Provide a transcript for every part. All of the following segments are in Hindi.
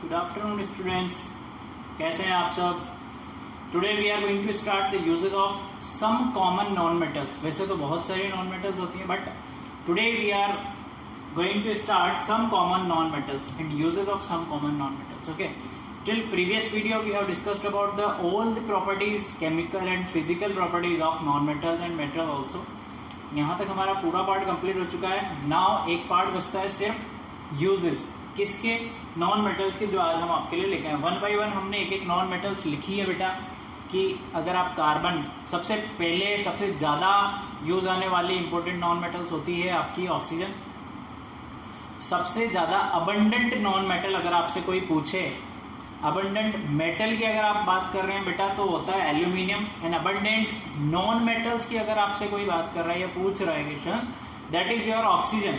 गुड आफ्टरनून स्टूडेंट्स, कैसे हैं आप सब। Today we are going to start the uses of some common non metals. वैसे तो बहुत सारी नॉन मेटल्स होती हैं, but today we are going to start some common non metals and uses of some common non metals. Okay, till previous video we have discussed about the all the properties, chemical and physical properties of non metals and metal also. यहाँ तक हमारा पूरा पार्ट कंप्लीट हो चुका है। नाउ एक पार्ट बचता है सिर्फ यूजेस, किसके, नॉन मेटल्स के, जो आज हम आपके लिए लिखे हैं। वन बाय वन हमने एक एक नॉन मेटल्स लिखी है बेटा, कि अगर आप कार्बन, सबसे पहले सबसे ज़्यादा यूज आने वाली इंपॉर्टेंट नॉन मेटल्स होती है आपकी ऑक्सीजन। सबसे ज़्यादा अबंडेंट नॉन मेटल अगर आपसे कोई पूछे, अबंडेंट मेटल की अगर आप बात कर रहे हैं बेटा, तो होता है aluminium. And abundant non metals की अगर आपसे कोई बात कर रहा है या पूछ रहा है question, that is your oxygen.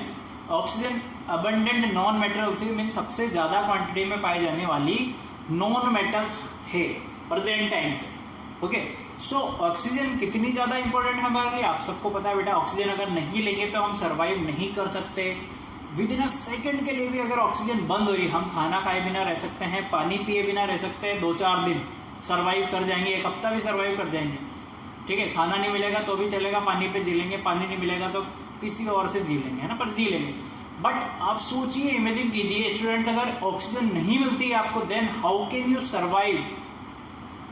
Oxygen abundant non metals mean सबसे ज़्यादा क्वांटिटी में पाई जाने वाली नॉन मेटल्स है प्रेजेंट टाइम पे। ओके, सो ऑक्सीजन कितनी ज़्यादा इंपॉर्टेंट है हमारे लिए, आप सबको पता है बेटा। ऑक्सीजन अगर नहीं लेंगे तो हम सर्वाइव नहीं कर सकते। विद इन अ सेकेंड के लिए भी अगर ऑक्सीजन बंद हो रही, हम खाना खाए बिना रह सकते हैं, पानी पिए बिना रह सकते हैं, 2-4 दिन सर्वाइव कर जाएंगे, एक हफ्ता भी सर्वाइव कर जाएंगे। ठीक है, खाना नहीं मिलेगा तो भी चलेगा, पानी पे जी लेंगे, पानी नहीं मिलेगा तो किसी और से जी लेंगे, है ना, पर जी लेंगे। बट आप सोचिए, इमेजिन कीजिए स्टूडेंट्स, अगर ऑक्सीजन नहीं मिलती है आपको, then how can you survive,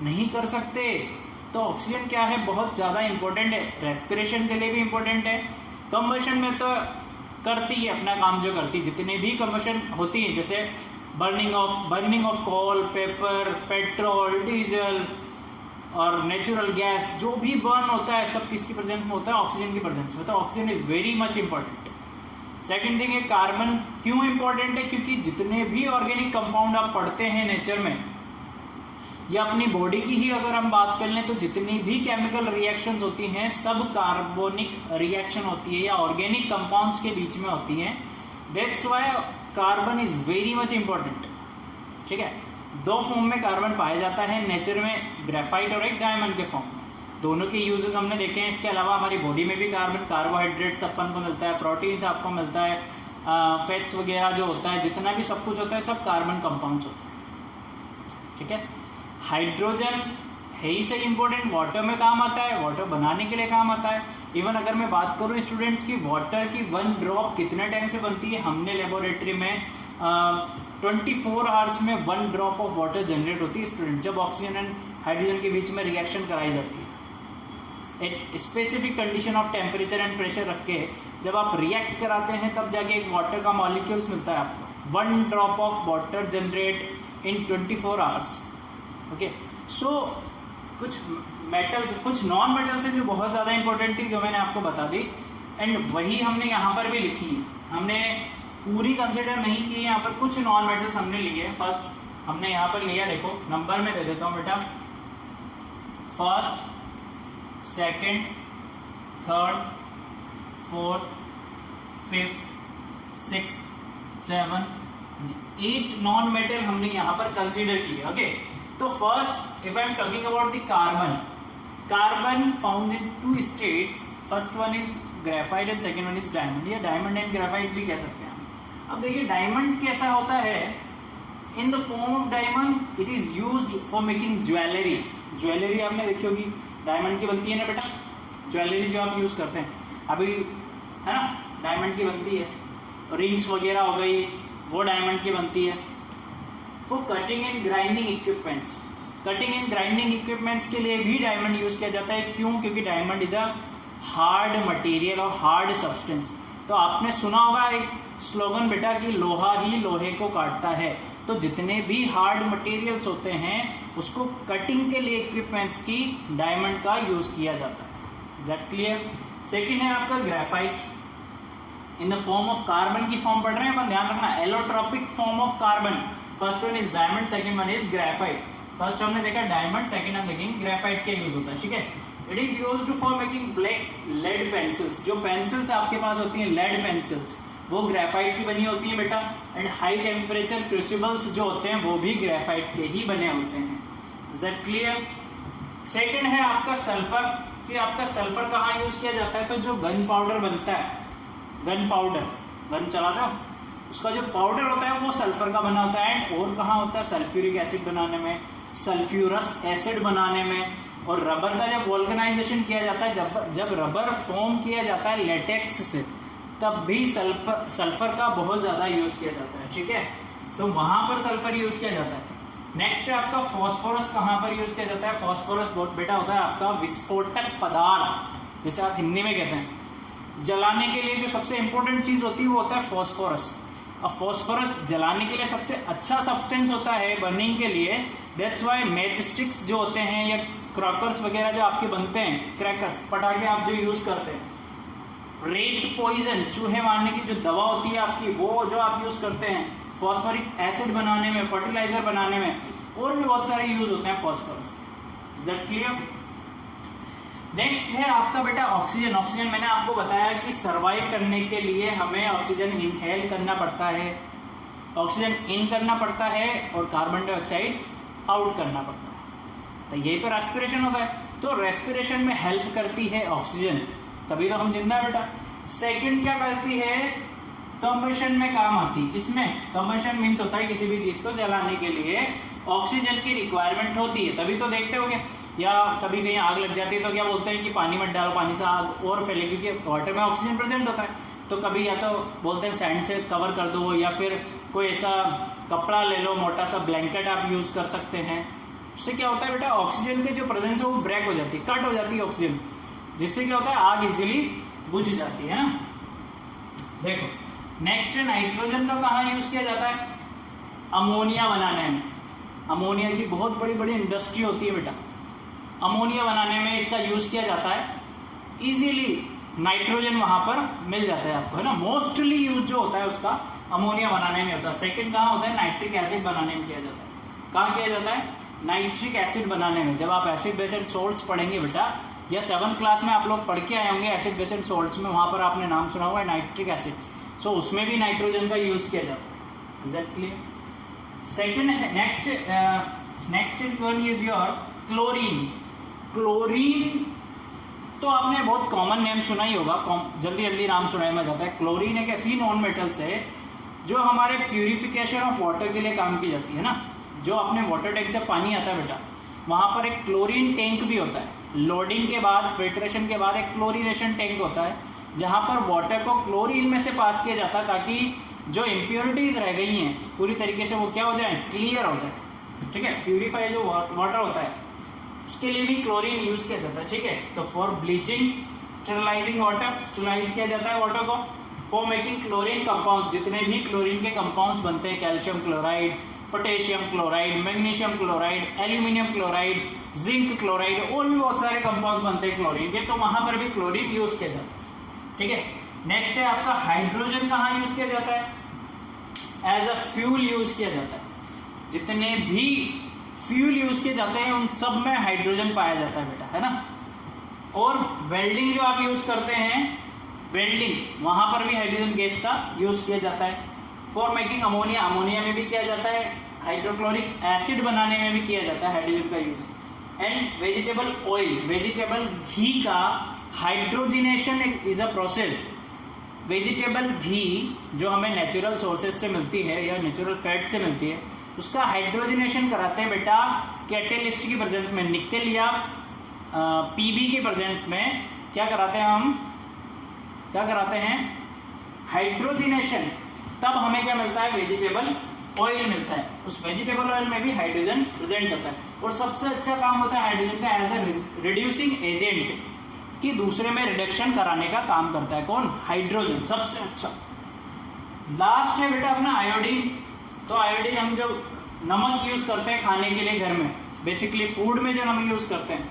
नहीं कर सकते। तो ऑक्सीजन क्या है, बहुत ज़्यादा इंपॉर्टेंट है, रेस्पिरेशन के लिए भी इंपॉर्टेंट है, कंबशन में तो करती है अपना काम जो करती, जितने भी कंबशन होती है, जैसे burning of coal, paper, petrol, diesel और नेचुरल गैस, जो भी बर्न होता है सब किसकी प्रेजेंस में होता है, ऑक्सीजन की प्रेजेंस में। तो oxygen is very much important. Second thing है कार्बन। क्यों इंपॉर्टेंट है, क्योंकि जितने भी ऑर्गेनिक कंपाउंड आप पढ़ते हैं नेचर में, या अपनी बॉडी की ही अगर हम बात कर लें, तो जितनी भी केमिकल रिएक्शंस होती हैं सब कार्बोनिक रिएक्शन होती है या ऑर्गेनिक कंपाउंड्स के बीच में होती हैं। That's why carbon is very much important. ठीक है, 2 फॉर्म में कार्बन पाया जाता है नेचर में, ग्रेफाइट और एक डायमंड के फॉर्म में। दोनों के यूजेस हमने देखे हैं। इसके अलावा हमारी बॉडी में भी कार्बन, कार्बोहाइड्रेट्स अपन को मिलता है, प्रोटीन्स आपको मिलता है, फैट्स वगैरह जो होता है, जितना भी सब कुछ होता है सब कार्बन कंपाउंड्स होते हैं। ठीक है, हाइड्रोजन है ही सही इंपॉर्टेंट, वाटर में काम आता है, वाटर बनाने के लिए काम आता है। इवन अगर मैं बात करूँ स्टूडेंट्स की, वाटर की 1 ड्रॉप कितने टाइम से बनती है, हमने लेबोरेटरी में 24 आवर्स में 1 ड्रॉप ऑफ वाटर जनरेट होती है स्टूडेंट, जब ऑक्सीजन एंड हाइड्रोजन के बीच में रिएक्शन कराई जाती है। एक specific condition of temperature and pressure रख के जब आप रिएक्ट कराते हैं, तब जाके एक वाटर का मॉलिक्यूल्स मिलता है आपको। 1 drop of water generate in 24 hours. Okay, so कुछ मेटल्स, कुछ नॉन मेटल्स हैं जो बहुत ज़्यादा इंपॉर्टेंट थी, जो मैंने आपको बता दी, एंड वही हमने यहाँ पर भी लिखी है। हमने पूरी कंसिडर नहीं की है, यहाँ पर कुछ नॉन मेटल्स हमने लिए। फर्स्ट हमने यहाँ पर लिया, देखो नंबर में दे देता हूँ बेटा, first, second, third, fourth, fifth, sixth, 7, 8 non metal हमने यहाँ पर कंसिडर किए। ओके, तो first if I am talking about the carbon found in 2 states, first one is graphite and second one is diamond, या डायमंड एंड ग्रेफाइट भी कह सकते हैं। अब देखिए डायमंड कैसा होता है, in the form of diamond it is used for making jewellery. Jewellery आपने देखी होगी, डायमंड की बनती है ना बेटा, ज्वेलरी जो आप यूज़ करते हैं अभी, है ना, डायमंड की बनती है। रिंग्स वगैरह हो गई, वो डायमंड की बनती है। For cutting and grinding equipments, cutting and grinding equipments के लिए भी डायमंड यूज़ किया जाता है। क्यों, क्योंकि diamond is a hard material और हार्ड सब्सटेंस। तो आपने सुना होगा एक स्लोगन बेटा, कि लोहा ही लोहे को काटता है। तो जितने भी हार्ड मटेरियल्स होते हैं उसको कटिंग के लिए इक्विपमेंट्स की डायमंड का यूज़ किया जाता है। Is that clear. सेकेंड है आपका graphite, in the form of carbon की फॉर्म पढ़ रहे हैं अपन, ध्यान रखना, allotropic form of carbon. First one is diamond, second one is graphite. First हमने देखा डायमंड, सेकंड हम देखेंगे ग्रेफाइट क्या यूज होता है। ठीक है, it is used for making black lead pencils. जो पेंसिल्स आपके पास होती हैं लेड पेंसिल्स, वो ग्रेफाइट की बनी होती है बेटा। एंड हाई टेम्परेचर क्रूसिबल्स जो होते हैं वो भी ग्रेफाइट के ही बने होते हैं। Is that clear. सेकंड है आपका सल्फर, कि आपका सल्फर कहाँ यूज किया जाता है, तो जो गन पाउडर बनता है, गन पाउडर, गन चलाते हो उसका जो पाउडर होता है वो सल्फर का बना होता है। एंड और कहाँ होता है, सल्फ्यूरिक एसिड बनाने में, सल्फ्यूरस एसिड बनाने में। और रबर का जब वोल्केनाइजेशन किया जाता है, जब रबर फॉर्म किया जाता है लेटेक्स से, तब भी सल्फर का बहुत ज़्यादा यूज़ किया जाता है। ठीक है, तो वहाँ पर सल्फर यूज़ किया जाता है। नेक्स्ट है आपका फॉस्फोरस। कहाँ पर यूज़ किया जाता है? फॉस्फोरस बहुत बेटा होता है आपका विस्फोटक पदार्थ, जैसे आप हिंदी में कहते हैं। जलाने के लिए जो सबसे इंपॉर्टेंट चीज़ होती है वो होता है फॉस्फोरस। अब फॉस्फोरस जलाने के लिए सबसे अच्छा सब्सटेंस होता है बर्निंग के लिए। दैट्स वाई मैच स्टिक्स जो होते हैं या क्रैकर्स वगैरह जो आपके बनते हैं, क्रैकर्स पटाखे आप जो यूज़ करते हैं, रेट पॉइजन चूहे मारने की जो दवा होती है आपकी, वो जो आप यूज़ करते हैं फॉस्फोरिक एसिड बनाने में, फर्टिलाइजर बनाने में, और भी बहुत सारे यूज होते हैं phosphorus. Is that clear? Next है आपका बेटा ऑक्सीजन। ऑक्सीजन मैंने आपको बताया कि सरवाइव करने के लिए हमें ऑक्सीजन इनहेल करना पड़ता है, ऑक्सीजन इन करना पड़ता है और कार्बन डाइऑक्साइड आउट करना पड़ता है। तो ये तो रेस्पिरेशन होता है। तो रेस्पिरेशन में हेल्प करती है ऑक्सीजन, तभी तो हम जिंदा है बेटा। सेकंड क्या करती है? कंबशन में काम आती है। किसमें? कंबशन मीन्स होता है किसी भी चीज को जलाने के लिए ऑक्सीजन की रिक्वायरमेंट होती है। तभी तो देखते होंगे, या कभी कहीं आग लग जाती है तो क्या बोलते हैं कि पानी मत डालो, पानी से आग और फैले, क्योंकि वाटर में ऑक्सीजन प्रेजेंट होता है। तो कभी या तो बोलते हैं सैंड से कवर कर दो, या फिर कोई ऐसा कपड़ा ले लो, मोटा सा ब्लैंकेट आप यूज कर सकते हैं। उससे क्या होता है बेटा, ऑक्सीजन के जो प्रेजेंस है वो ब्रेक हो जाती है, कट हो जाती है ऑक्सीजन, जिससे क्या होता है आग इजीली बुझ जाती है ना। देखो नेक्स्ट है नाइट्रोजन का कहाँ यूज किया जाता है? अमोनिया बनाने में। अमोनिया की बहुत बड़ी बड़ी इंडस्ट्री होती है बेटा, अमोनिया बनाने में इसका यूज किया जाता है। इजीली नाइट्रोजन वहां पर मिल जाता है आपको, है ना। मोस्टली यूज जो होता है उसका अमोनिया बनाने में होता है। सेकंड कहाँ होता है? नाइट्रिक एसिड बनाने में किया जाता है। कहाँ किया जाता है? नाइट्रिक एसिड बनाने में। जब आप एसिड बेस एंड सोल्ट्स पढ़ेंगे बेटा, या 7th क्लास में आप लोग पढ़ के आए होंगे एसिड बेस एंड सोल्ट्स में, वहां पर आपने नाम सुना हुआ है नाइट्रिक एसिड्स। सो उसमें भी नाइट्रोजन का यूज किया जाता है। Is that clear? Second next is one is your chlorine. Chlorine तो आपने बहुत कॉमन नेम सुना ही होगा, जल्दी जल्दी नाम सुनाया में जाता है। क्लोरीन एक ऐसी नॉन मेटल्स है जो हमारे प्यूरिफिकेशन ऑफ वाटर के लिए काम की जाती है ना। जो अपने वाटर टैंक से पानी आता है बेटा, वहाँ पर एक क्लोरीन टैंक भी होता है। लोडिंग के बाद, फिल्ट्रेशन के बाद एक क्लोरीनेशन टैंक होता है, जहाँ पर वाटर को क्लोरीन में से पास किया जाता है, ताकि जो इम्प्योरिटीज़ रह गई हैं पूरी तरीके से वो क्या हो जाए, क्लियर हो जाए। ठीक है, प्यूरिफाई जो वाटर होता है उसके लिए भी क्लोरीन यूज किया जाता है। ठीक है, तो for bleaching, sterilising water, sterilise किया जाता है वाटर को। फॉर मेकिंग क्लोरीन कंपाउंड्स, जितने भी क्लोरीन के कंपाउंड्स बनते हैं, calcium chloride, potassium chloride, magnesium chloride, aluminium chloride, zinc chloride, और भी बहुत सारे कंपाउंड्स बनते हैं क्लोरीन के, तो वहां पर भी क्लोरीन यूज किया जाता है। ठीक है, नेक्स्ट है आपका हाइड्रोजन। कहाँ यूज किया जाता है? एज अ फ्यूल यूज किया जाता है। जितने भी फ्यूल यूज किए जाते हैं उन सब में हाइड्रोजन पाया जाता है बेटा, है ना। और वेल्डिंग जो आप यूज करते हैं, वेल्डिंग, वहां पर भी हाइड्रोजन गैस का यूज किया जाता है। फॉर मेकिंग अमोनिया, अमोनिया में भी किया जाता है। हाइड्रोक्लोरिक एसिड बनाने में भी किया जाता है हाइड्रोजन का use. And vegetable oil, vegetable घी का hydrogenation is a process. Vegetable घी जो हमें नेचुरल सोर्सेज से मिलती है या नेचुरल फैट से मिलती है, उसका हाइड्रोजिनेशन कराते हैं बेटा कैटेलिस्ट की प्रेजेंस में, निकल या पीबी के प्रेजेंस में। क्या कराते हैं हम? क्या कराते हैं? हाइड्रोजिनेशन। तब हमें क्या मिलता है? वेजिटेबल ऑयल मिलता है। उस वेजिटेबल ऑयल में भी हाइड्रोजन प्रेजेंट होता है। और सबसे अच्छा काम होता है हाइड्रोजन का एज ए रिड्यूसिंग एजेंट, कि दूसरे में रिडक्शन कराने का काम करता है। कौन? हाइड्रोजन, सबसे अच्छा। लास्ट है बेटा अपना आयोडीन। तो आयोडीन हम जब नमक यूज करते हैं खाने के लिए घर में, बेसिकली फूड में जो नमक यूज करते हैं,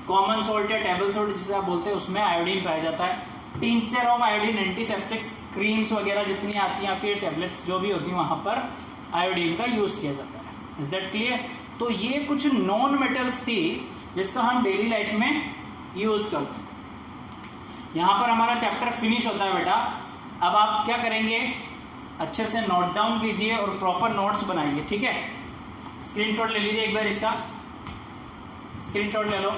कॉमन सॉल्ट या टेबल सॉल्ट जिसे आप बोलते हैं, उसमें आयोडीन पाया जाता है। Tincture of iodine, antiseptic creams वगैरह जितनी आती हैं आपकी, टेबलेट्स जो भी होती हैं, वहां पर आयोडीन का यूज किया जाता है। Is that clear? तो ये कुछ नॉन मेटल्स थी जिसका हम डेली लाइफ में यूज करते हैं। यहाँ पर हमारा चैप्टर फिनिश होता है बेटा। अब आप क्या करेंगे? अच्छे से नोट डाउन कीजिए और प्रॉपर नोट्स बनाइए। ठीक है, स्क्रीनशॉट ले लीजिए एक बार इसका, स्क्रीनशॉट ले लो।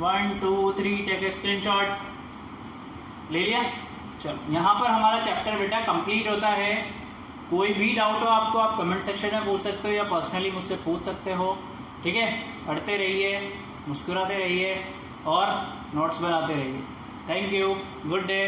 1 2 3 टेक ए स्क्रीनशॉट। ले लिया? चलो यहाँ पर हमारा चैप्टर बेटा कंप्लीट होता है। कोई भी डाउट हो आपको, आप कमेंट सेक्शन में पूछ सकते हो या पर्सनली मुझसे पूछ सकते हो। ठीक है, पढ़ते रहिए, मुस्कुराते रहिए और नोट्स बनाते रहिए। Thank you, good day.